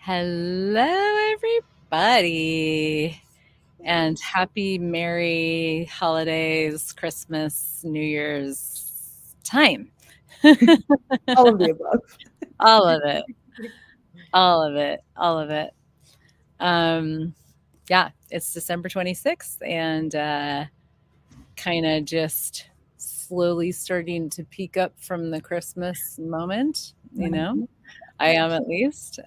Hello, everybody, and happy, merry holidays, Christmas, New Year's time. All of the above. All of it, all of it, all of it. Um, yeah, it's December 26th, and kind of just slowly starting to peak up from the Christmas moment. I am at least.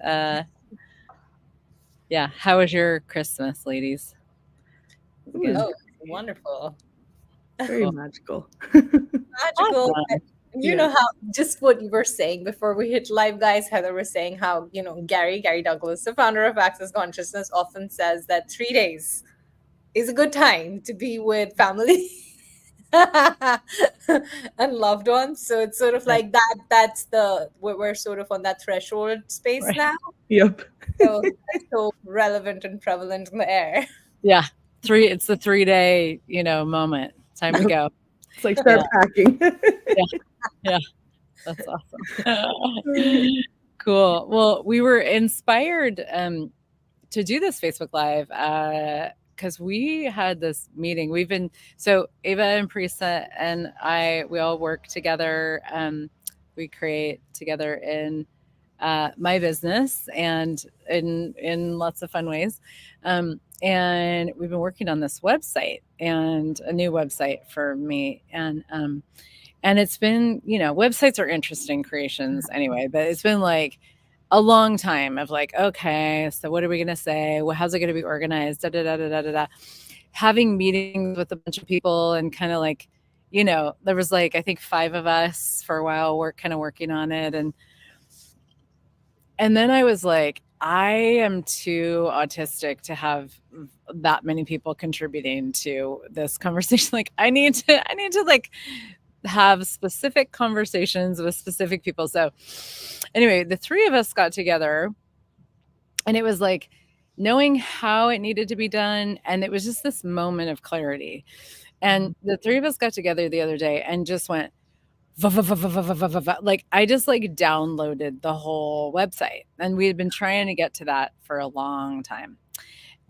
Yeah, how was your Christmas, ladies? Was it It was good? Oh, wonderful. very Cool. magical. Magical. Awesome. You Yeah. know how just what you were saying before we hit live, guys. Heather was saying how, Gary Douglas, the founder of Access Consciousness, often says that 3 days is a good time to be with family and loved ones. So it's sort of Right. like that's we're sort of on that threshold space Right. now. Yep. So that's so relevant and prevalent in the air. Yeah. It's the 3 day, moment. Time to Yep. go. It's like Yeah. start packing. Yeah. Yeah. That's awesome. Cool. Well, we were inspired to do this Facebook Live because we had this meeting. So Ava and Parisa and we all work together. We create together in my business and in lots of fun ways. And we've been working on this website and a new website for me. And it's been, websites are interesting creations anyway, but it's been like a long time of like, okay, so what are we going to say? Well, how's it going to be organized? Da, da, da, da, da, da, da. Having meetings with a bunch of people and kind of like, there was like, I think 5 of us for a while, kind of working on it. And then I was like, I am too autistic to have that many people contributing to this conversation. Like I need to like have specific conversations with specific people. So anyway, the 3 of us got together and it was like knowing how it needed to be done. And it was just this moment of clarity. And the 3 of us got together the other day and just went, like I just like downloaded the whole website and we had been trying to get to that for a long time.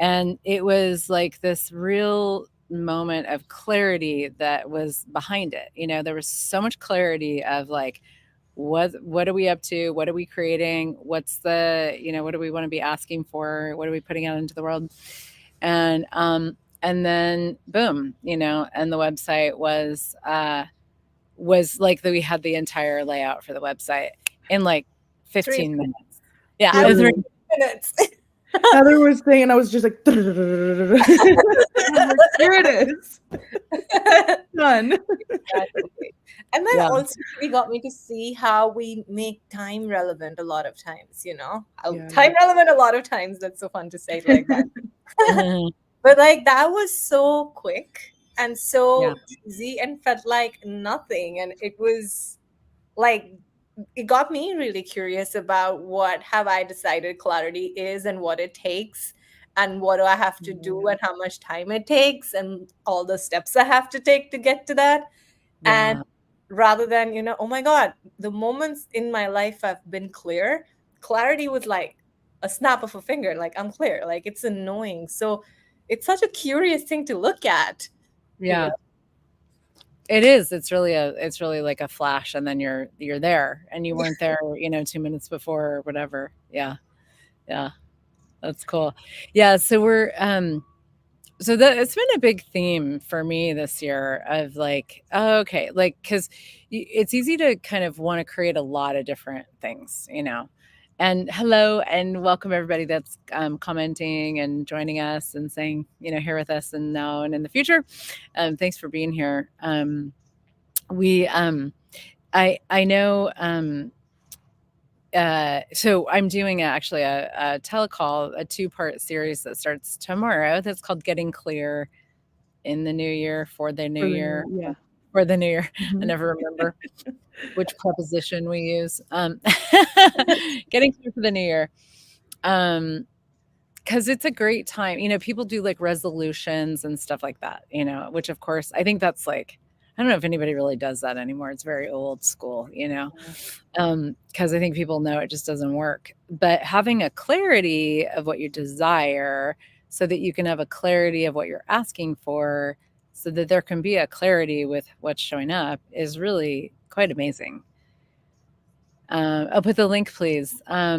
And it was like this real moment of clarity that was behind it. There was so much clarity of like, what are we up to? What are we creating? What's what do we want to be asking for? What are we putting out into the world? And then boom, and the website was like that we had the entire layout for the website in like 15 minutes. Yeah, I it was was minutes. Heather was saying, and I was just like, here it is. Done. Exactly. And then Yeah. also we got me to see how we make time relevant a lot of times, Yeah. Time relevant a lot of times. That's so fun to say it like that. Mhm. But like that was so quick and so Yeah. easy and felt like nothing. And it was like it got me really curious about what have I decided clarity is and what it takes and what do I have to do and how much time it takes and all the steps I have to take to get to that. And Yeah. rather than, oh my God, the moments in my life I've been clear, clarity was like a snap of a finger, like I'm clear, like it's annoying. So it's such a curious thing to look at. Yeah. It is. It's really like a flash and then you're there and you weren't there, 2 minutes before or whatever. Yeah. Yeah. That's cool. Yeah, so so that it's been a big theme for me this year of like, oh, okay, like cuz it's easy to kind of want to create a lot of different things. And hello and welcome everybody that's commenting and joining us and saying, here with us and now and in the future. Thanks for being here. We I know so I'm doing actually a telecall, a 2-part series that starts tomorrow that's called Getting Clear in the New Year for the New Year. Yeah. For the New Year. Mhm. I never remember which preposition we use. Getting Clear for the New Year. Because it's a great time. People do like resolutions and stuff like that, which of course I think that's like, I don't know if anybody really does that anymore. It's very old school, because I think people know it just doesn't work. But having a clarity of what you desire so that you can have a clarity of what you're asking for so that there can be a clarity with what's showing up is really quite amazing. I'll put the link, please. I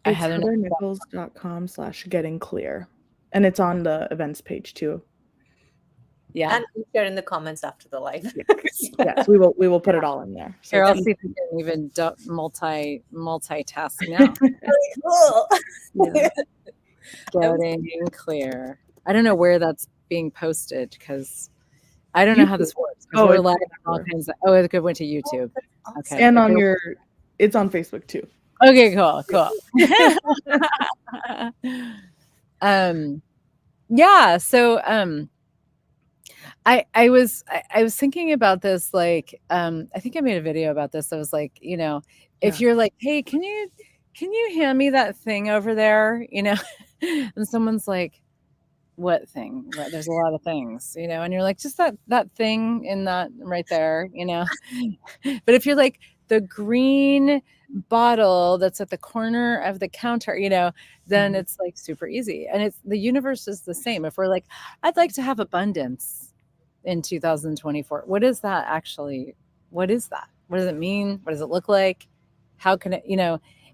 It's had an heathernichols.com/gettingclear. And it's on the events page too. yeah. And we share in the comments after the live. Yes, we will put it all in there. Here, I'll see if we can even multitask now. Cool. Yeah. Getting clear. I don't know where that's being posted because I don't know how this works. We're it's live on all kinds of, it went to YouTube. Okay. And it's on Facebook too. Okay, cool. Yeah. So I was thinking about this, like, I think I made a video about this. I was like, if you're like, hey, can you hand me that thing over there? And someone's like, what thing? Right, there's a lot of things, and you're like, just that thing in that right there, But if you're like the green bottle that's at the corner of the counter, then it's like super easy. And the universe is the same. If we're like, I'd like to have abundance in 2024, what is that actually? What is that? What does it mean? What does it look like? How can it,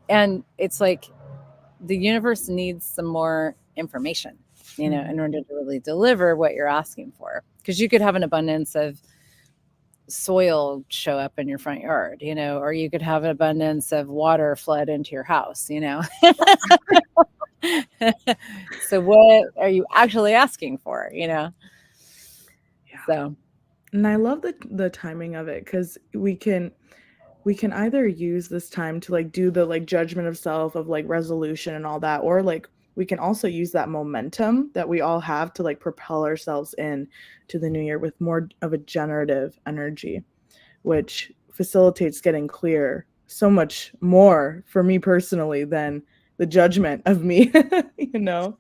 and it's like the universe needs some more information, in order to really deliver what you're asking for. Because you could have an abundance of soil show up in your front yard, or you could have an abundance of water flood into your house, So what are you actually asking for, Yeah. So. And I love the timing of it, because we can either use this time to like do the like judgment of self of like resolution and all that, or like we can also use that momentum that we all have to like propel ourselves in to the new year with more of a generative energy, which facilitates getting clear so much more for me personally than the judgment of me, Yeah.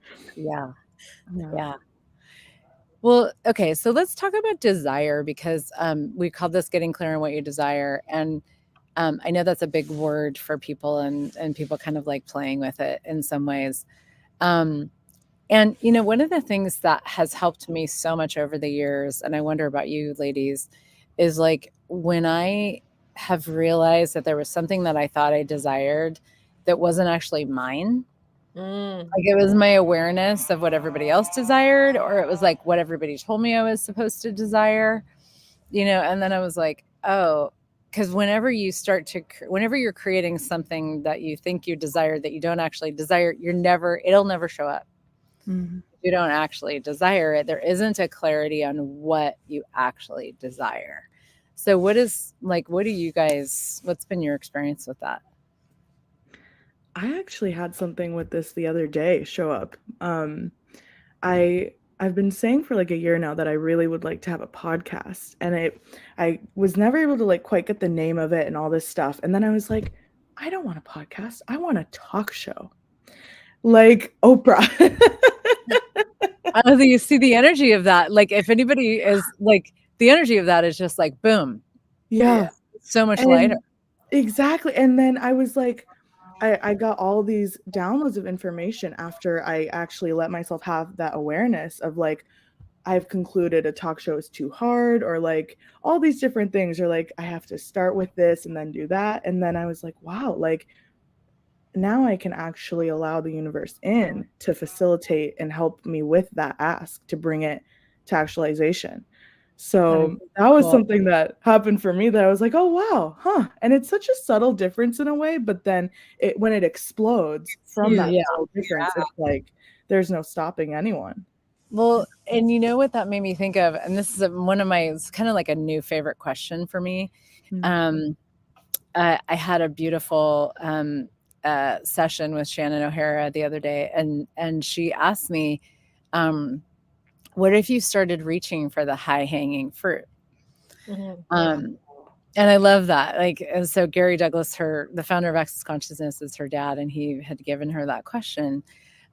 Well, okay, so let's talk about desire, because we call this getting clear on what you desire. And I know that's a big word for people, and people kind of like playing with it in some ways. And one of the things that has helped me so much over the years, and I wonder about you ladies, is like when I have realized that there was something that I thought I desired that wasn't actually mine. Like it was my awareness of what everybody else desired, or it was like what everybody told me I was supposed to desire, and then I was like, oh, because whenever you're creating something that you think you desire that you don't actually desire, it'll never show up. Mm-hmm. You don't actually desire it. There isn't a clarity on what you actually desire. So what's been your experience with that? I actually had something with this the other day show up. I've been saying for like a year now that I really would like to have a podcast, and I was never able to like quite get the name of it and all this stuff. And then I was like, I don't want a podcast. I want a talk show like Oprah. Oh, you see the energy of that. Like if anybody is like, the energy of that is just like, boom. Yeah. So much lighter. Exactly. And then I was like, I got all these downloads of information after I actually let myself have that awareness of like, I've concluded a talk show is too hard, or like all these different things, or like I have to start with this and then do that. And then I was like, wow, like now I can actually allow the universe in to facilitate and help me with that ask to bring it to actualization. So that was something that happened for me that I was like, oh, wow, huh. And it's such a subtle difference in a way, but then when it explodes from that subtle difference, it's like there's no stopping anyone. Well, and you know what that made me think of? And this is one of it's kind of like a new favorite question for me. Mm-hmm. I had a beautiful session with Shannon O'Hara the other day, and she asked me, what if you started reaching for the high hanging fruit? Mm-hmm. And I love that. Like, and so Gary Douglas, the founder of Access Consciousness, is her dad, and he had given her that question.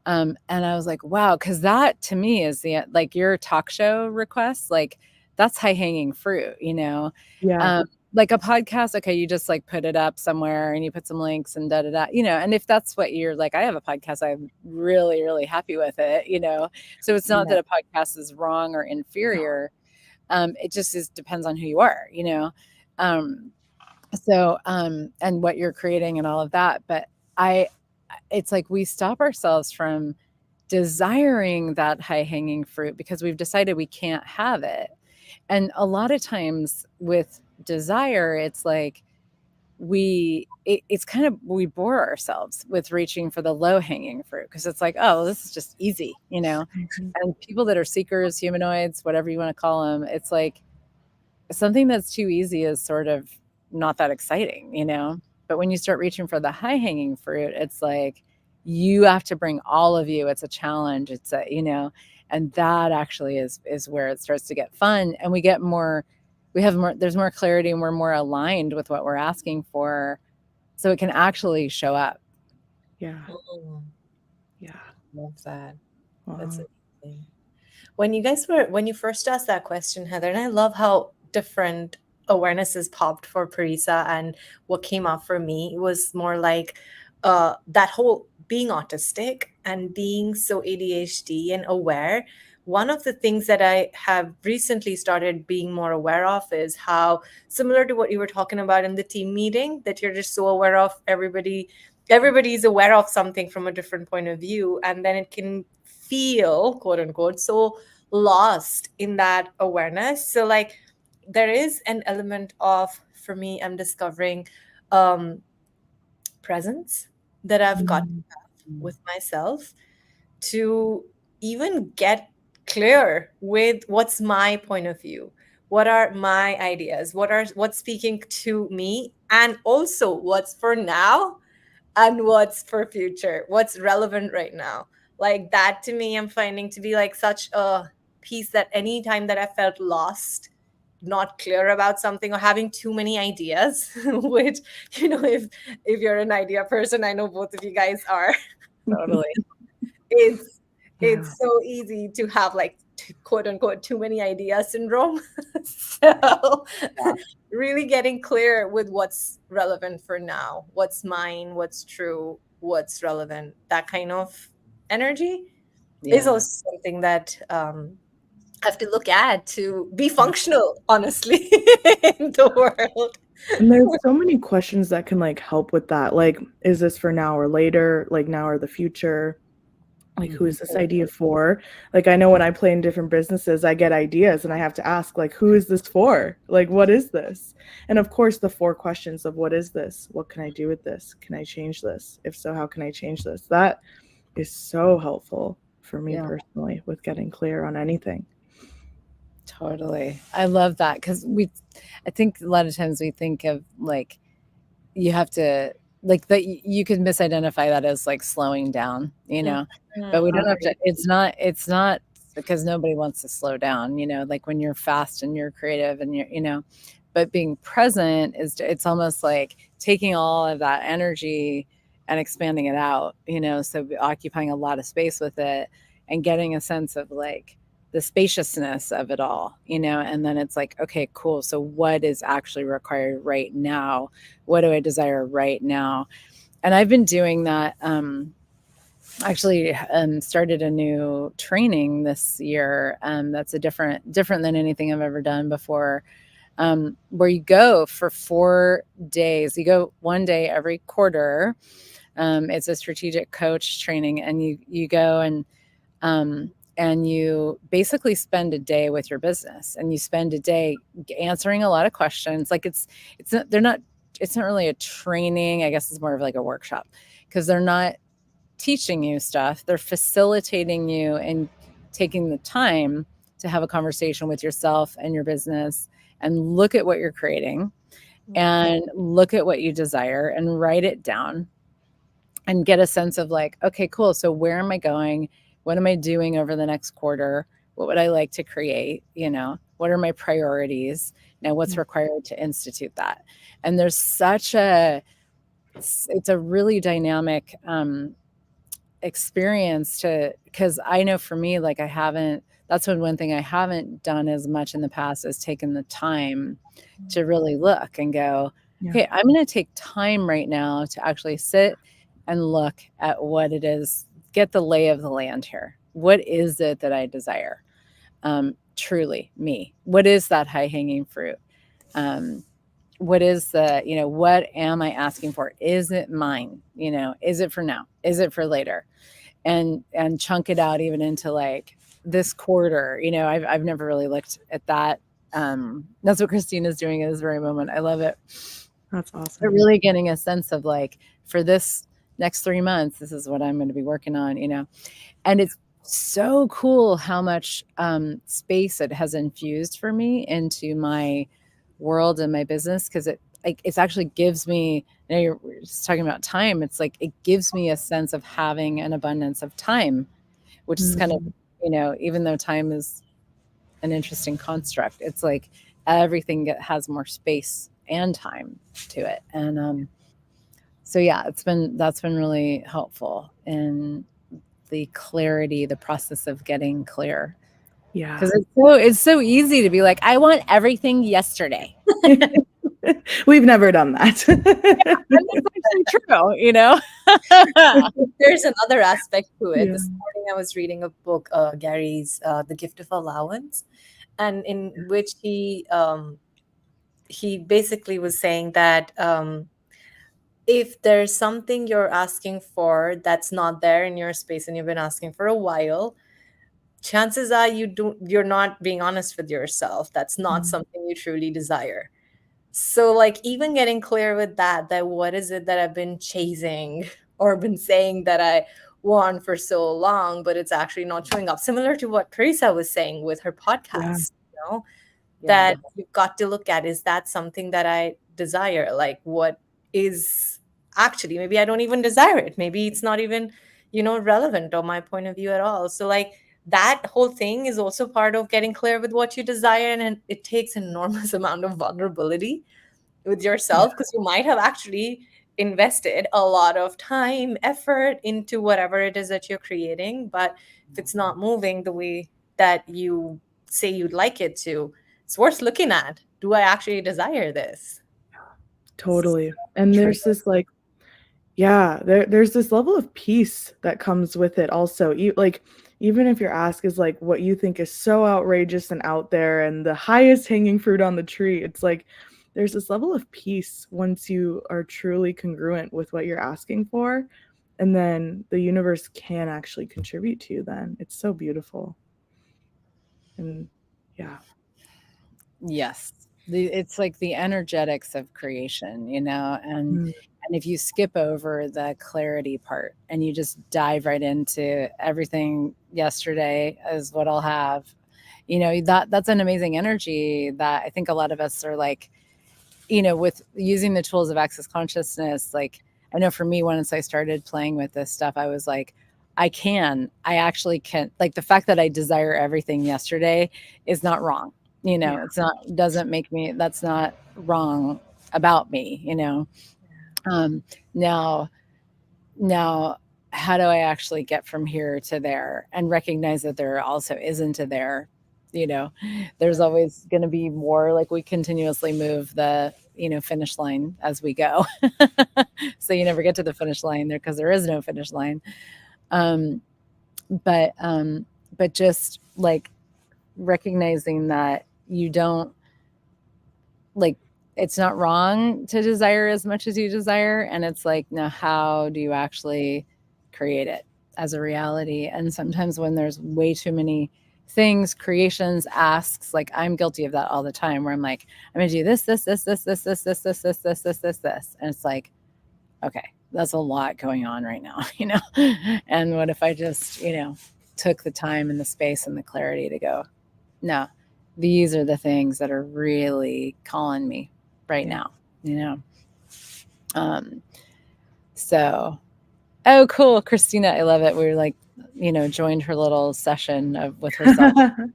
And I was like, wow, because that to me is like your talk show request, like that's high hanging fruit, Yeah. like a podcast. Okay, you just like put it up somewhere and you put some links and da da da, and if that's what you're like, I have a podcast, I'm really really happy with it, so it's not Yeah. that a podcast is wrong or inferior. It just depends on who you are, um so and what you're creating and all of that. But I it's like we stop ourselves from desiring that high hanging fruit because we've decided we can't have it. And a lot of times with desire, it's like it's kind of, we bore ourselves with reaching for the low hanging fruit because it's like, oh, this is just easy, Mhm. and people that are seekers, humanoids, whatever you want to call them, it's like something that's too easy is sort of not that exciting, but when you start reaching for the high hanging fruit, it's like you have to bring all of you. It's a challenge. It's a, and that actually is where it starts to get fun, and we have more, there's more clarity, and we're more aligned with what we're asking for, so it can actually show up. Yeah. Mm, Yeah. love that. That's Wow. amazing. When you first asked that question, Heather, and I love how different awarenesses popped for Parisa, and what came up for me was more like that whole being autistic and being so ADHD and aware. One of the things that I have recently started being more aware of is how, similar to what you were talking about in the team meeting, that you're just so aware of everybody's aware of something from a different point of view, and then it can feel, quote unquote, so lost in that awareness. So like there is an element of, for me, I'm discovering um presence that I've got Mhm. with myself to even get clear with what's my point of view, what are my ideas, what's speaking to me, and also what's for now and what's for future, what's relevant right now. Like that to me, I'm finding to be like such a piece, that anytime that I felt lost, not clear about something, or having too many ideas, which, if you're an idea person, I know both of you guys are, Totally. it's Yeah. it's so easy to have like quote unquote too many ideas syndrome. So Yeah. really getting clear with what's relevant for now, what's mine, what's true, what's relevant, that kind of energy is Yeah. also something that I have to look at to be Yeah. functional, honestly, in the world. And there's so many questions that can like help with that. Like, is this for now or later? Like now or the future? Like, who is this idea for? Like, I know when I play in different businesses, I get ideas and I have to ask, like, who is this for? Like, what is this? And of course, the 4 questions of what is this? What can I do with this? Can I change this? If so, how can I change this? That is so helpful for me Yeah. personally with getting clear on anything. Totally. I love that because I think a lot of times we think of like, you have to, like, that you could misidentify that as like slowing down, but we don't have to. It's not because nobody wants to slow down, like when you're fast and you're creative and but being present it's almost like taking all of that energy and expanding it out, so occupying a lot of space with it and getting a sense of like the spaciousness of it all, and then it's like, okay, cool. So what is actually required right now? What do I desire right now? And I've been doing that. Actually, started a new training this year. That's a different than anything I've ever done before. Where you go for 4 days. You go one day every quarter. It's a strategic coach training, and you go and you basically spend a day with your business, and you spend a day answering a lot of questions. Like it's not, they're not, it's not really a training. I guess it's more of like a workshop because they're not teaching you stuff. They're facilitating you and taking the time to have a conversation with yourself and your business and look at what you're creating and look at what you desire and write it down and get a sense of like, okay, cool. So where am I going? What am I doing over the next quarter? What would I like to create? What are my priorities? Now, what's required to institute that? And there's it's a really dynamic experience to, because I know for me, like that's one thing I haven't done as much in the past is taken the time to really look and go, okay, I'm going to take time right now to actually sit and look at what it is, get the lay of the land here. What is it that I desire? Truly me. What is that high hanging fruit? What is what am I asking for? Is it mine? Is it for now? Is it for later? And chunk it out even into like this quarter. I've never really looked at that. That's what Christina's doing at this very moment. I love it. That's awesome. But really getting a sense of like, for this next 3 months, this is what I'm going to be working on, and it's so cool how much space it has infused for me into my world and my business, because it's actually gives me, you're just talking about time, it's like it gives me a sense of having an abundance of time, which is kind of, even though time is an interesting construct, it's like everything has more space and time to it. And so yeah, that's been really helpful in the clarity, the process of getting clear. Yeah. Because it's so easy to be like, I want everything yesterday. We've never done that. Yeah, and that's actually true, There's another aspect to it. Yeah. This morning I was reading a book, Gary's The Gift of Allowance, and in which he basically was saying that if there's something you're asking for that's not there in your space and you've been asking for a while, chances are you're not being honest with yourself. That's not something you truly desire. So like even getting clear with that what is it that I've been chasing or been saying that I want for so long, but it's actually not showing up. Similar to what Teresa was saying with her podcast, that you've got to look at, is that something that I desire? Like what is actually, maybe I don't even desire it. Maybe it's not even, relevant or my point of view at all. So like that whole thing is also part of getting clear with what you desire. And it takes an enormous amount of vulnerability with yourself, because you might have actually invested a lot of time, effort into whatever it is that you're creating. But if it's not moving the way that you say you'd like it to, it's worth looking at. Do I actually desire this? Totally. And there's this like, there's this level of peace that comes with it also. Like, even if your ask is like what you think is so outrageous and out there and the highest hanging fruit on the tree, it's like there's this level of peace once you are truly congruent with what you're asking for. And then the universe can actually contribute to you then. It's so beautiful. And yeah. Yes. It's like the energetics of creation, and if you skip over the clarity part and you just dive right into everything yesterday is what I'll have, that's an amazing energy that I think a lot of us are like, with using the tools of access consciousness. Like, I know for me, once I started playing with this stuff, I was like, I actually can, like the fact that I desire everything yesterday is not wrong. It's not, doesn't make me, that's not wrong about me, now how do I actually get from here to there and recognize that there also isn't a there, there's always going to be more. Like we continuously move the, finish line as we go. So you never get to the finish line there because there is no finish line. But just like recognizing that you don't, like, it's not wrong to desire as much as you desire. And it's like, now how do you actually create it as a reality? And sometimes when there's way too many things, creations, asks, like I'm guilty of that all the time, where I'm like, I'm gonna do this. And it's like, okay, that's a lot going on right now, and what if I just, took the time and the space and the clarity to go, no, these are the things that are really calling me right now, so, oh, cool. Christina, I love it. We're like, joined her little session with herself. That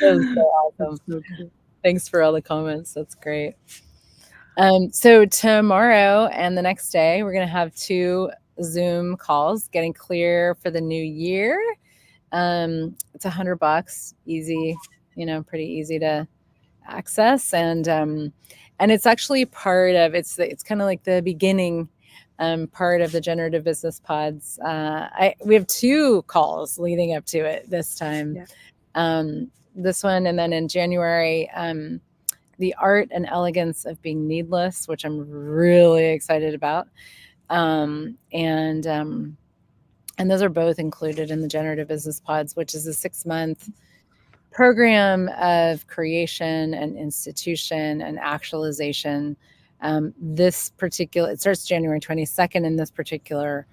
was so awesome. So cool. Thanks for all the comments. That's great. So tomorrow and the next day, we're going to have 2 Zoom calls, getting clear for the new year. It's $100, easy, pretty easy to access, and it's actually part of it's kind of like the beginning part of the Generative Business Pods. We have 2 calls leading up to it this time. Yeah. This one, and then in January, the art and elegance of being needless, which I'm really excited about. And those are both included in the Generative Business Pods, which is a 6-month program of creation and institution and actualization. It starts January 22nd, and this particular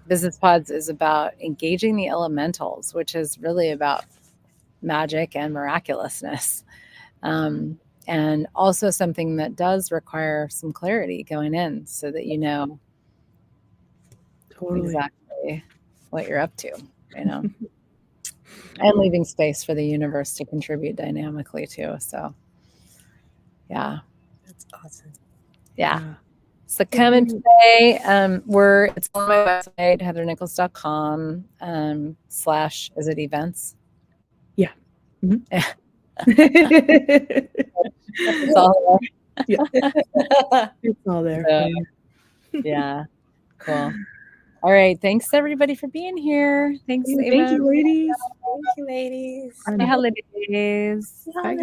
Business Pods is about engaging the elementals, which is really about magic and miraculousness. And also something that does require some clarity going in so that you know Totally. exactly what you're up to, and leaving space for the universe to contribute dynamically too. So yeah, That's awesome. yeah. So come in today. It's on my website, heathernichols.com / is it events? Yeah. Mm-hmm. It's all there. Yeah. It's all there. Yeah. Cool. All right. Thanks everybody for being here. Thanks, Ava. Thank you, ladies. Thank you, ladies. Happy holidays. Bye, guys.